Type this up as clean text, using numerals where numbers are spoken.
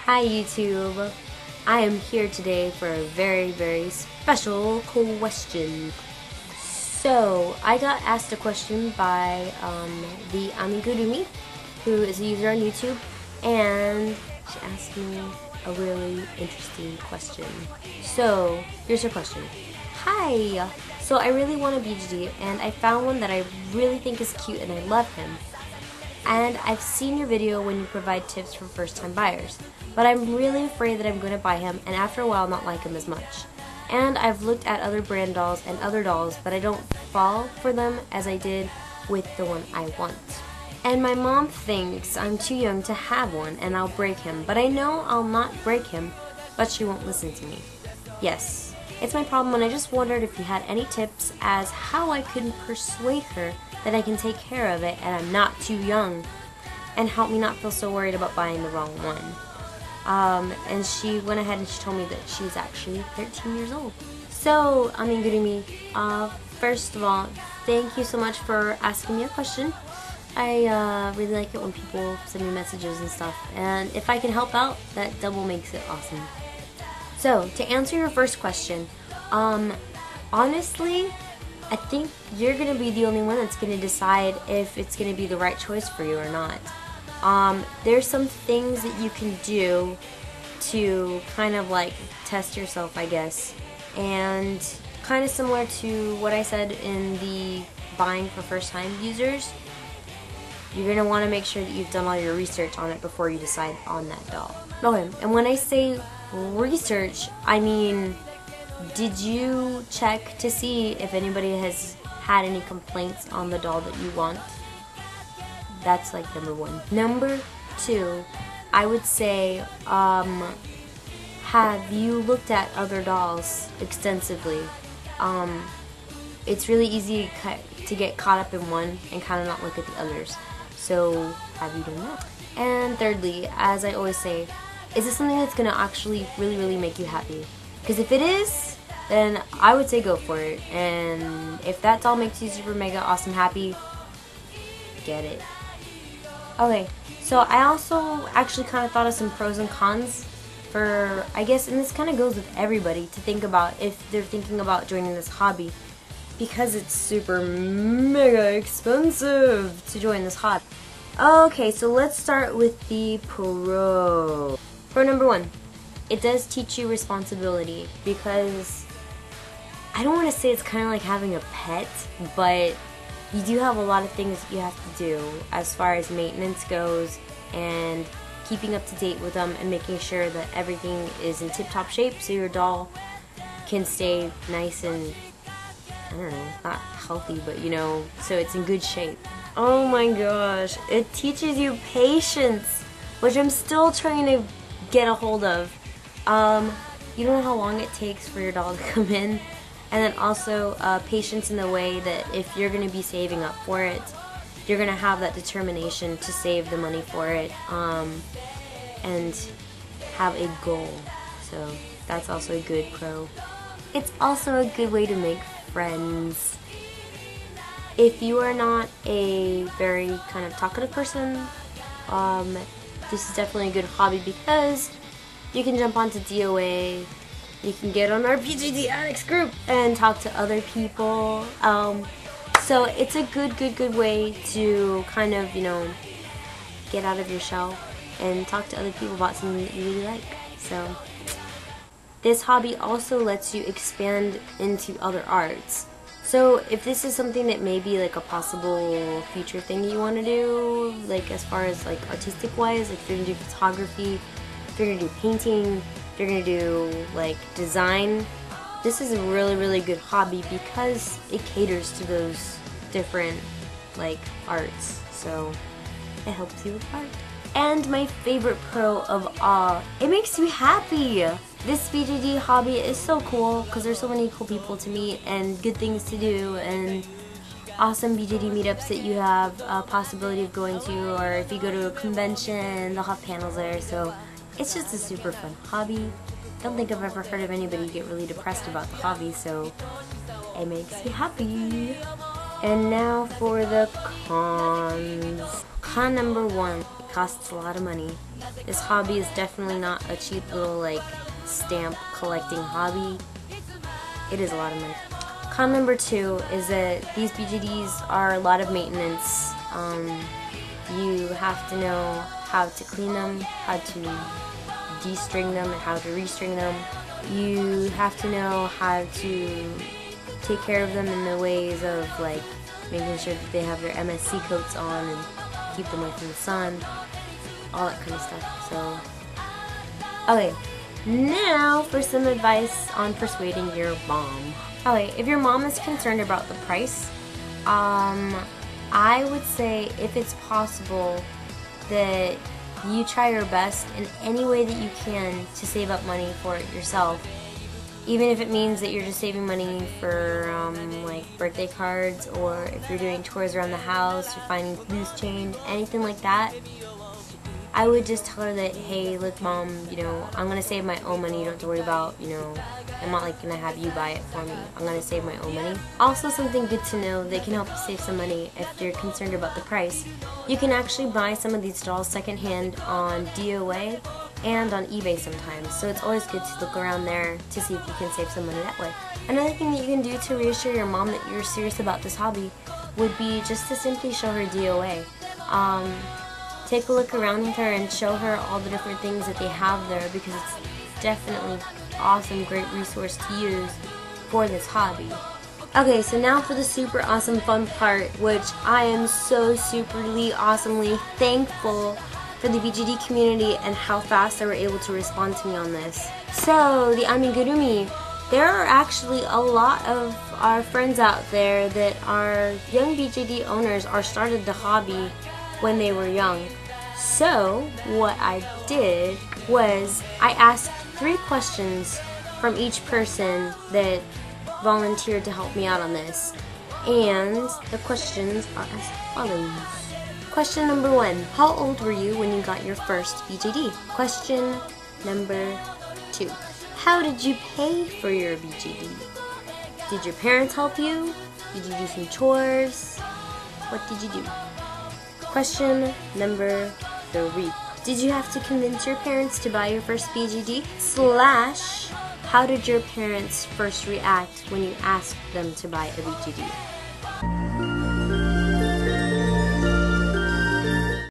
Hi YouTube! I am here today for a very special question. So, I got asked a question by the amigurumi, who is a user on YouTube, and she asked me a really interesting question. So, here's her question. Hi! So I really want a BJD, and I found one that I really think is cute and I love him. And I've seen your video when you provide tips for first-time buyers, but I'm really afraid that I'm going to buy him and after a while not like him as much. And I've looked at other brand dolls and other dolls, but I don't fall for them as I did with the one I want. And my mom thinks I'm too young to have one and I'll break him, but I know I'll not break him, but she won't listen to me. Yes, it's my problem, and I just wondered if you had any tips as how I could persuade her that I can take care of it and I'm not too young, and help me not feel so worried about buying the wrong one. And she went ahead and she told me that she's actually 13 years old. So, amigurumi, first of all, thank you so much for asking me a question. I really like it when people send me messages and stuff, and if I can help out, that double makes it awesome. So, to answer your first question, honestly, I think you're going to be the only one that's going to decide if it's going to be the right choice for you or not. There's some things that you can do to kind of like test yourself, I guess. And kind of similar to what I said in the buying for first time users, you're going to want to make sure that you've done all your research on it before you decide on that doll. Okay, and when I say research, I mean, did you check to see if anybody has had any complaints on the doll that you want? That's like number one. Number two, I would say, have you looked at other dolls extensively? It's really easy to get caught up in one and kind of not look at the others. So, have you done that? And thirdly, as I always say, is this something that's going to actually really make you happy? Because if it is, then I would say go for it. And if that doll makes you super mega awesome happy, get it. Okay, so I also actually kind of thought of some pros and cons for, I guess, and this kind of goes with everybody to think about if they're thinking about joining this hobby, because it's super mega expensive to join this hobby. Okay, so let's start with the pro. Pro number one, it does teach you responsibility, because I don't want to say it's kind of like having a pet, but you do have a lot of things that you have to do as far as maintenance goes and keeping up to date with them and making sure that everything is in tip-top shape so your doll can stay nice and, I don't know, not healthy, but you know, so it's in good shape. Oh my gosh, it teaches you patience, which I'm still trying to get a hold of. You don't know how long it takes for your doll to come in, and then also patience in the way that if you're going to be saving up for it, you're going to have that determination to save the money for it, and have a goal. So that's also a good pro. It's also a good way to make friends. If you are not a very kind of talkative person, this is definitely a good hobby, because you can jump onto DOA, you can get on our BJD addicts group and talk to other people. So it's a good way to kind of, you know, get out of your shell and talk to other people about something that you really like. So this hobby also lets you expand into other arts. So if this is something that may be like a possible future thing you want to do, like as far as like artistic wise, like if you're going to do photography, if you're going to do painting, if you're going to do like design, this is a really good hobby because it caters to those different like arts. So it helps you with art. And my favorite pro of all, it makes me happy. This BJD hobby is so cool because there's so many cool people to meet and good things to do and awesome BJD meetups that you have a possibility of going to, or if you go to a convention, they'll have panels there. So it's just a super fun hobby. Don't think I've ever heard of anybody get really depressed about the hobby, so it makes me happy. And now for the cons. Con number 1, it costs a lot of money. This hobby is definitely not a cheap little like stamp collecting hobby. It is a lot of money. Con number 2 is that these BJDs are a lot of maintenance. You have to know how to clean them, how to de-string them, and how to restring them. You have to know how to take care of them in the ways of like making sure that they have their MSC coats on and keep them away from the sun, all that kind of stuff. So, okay, now for some advice on persuading your mom. Okay, if your mom is concerned about the price, I would say if it's possible that you try your best in any way that you can to save up money for it yourself. Even if it means that you're just saving money for like birthday cards, or if you're doing tours around the house, you're finding loose change, anything like that, I would just tell her that, hey, look mom, you know, I'm going to save my own money, you don't have to worry about, you know, I'm not like going to have you buy it for me. I'm going to save my own money. Also, something good to know that can help you save some money if you're concerned about the price. You can actually buy some of these dolls secondhand on DOA and on eBay sometimes, so it's always good to look around there to see if you can save some money that way. Another thing that you can do to reassure your mom that you're serious about this hobby would be just to simply show her DOA. Take a look around with her and show her all the different things that they have there, because it's definitely awesome, great resource to use for this hobby. Okay, so now for the super awesome fun part, which I am so superly awesomely thankful for the BJD community and how fast they were able to respond to me on this. So, the amigurumi, there are actually a lot of our friends out there that are young BJD owners or started the hobby when they were young. So, what I did was I asked 3 questions from each person that volunteered to help me out on this. And the questions are as follows. Question number 1, how old were you when you got your first BJD? Question number 2, how did you pay for your BJD? Did your parents help you? Did you do some chores? What did you do? Question number 3, did you have to convince your parents to buy your first BJD? / how did your parents first react when you asked them to buy a BJD?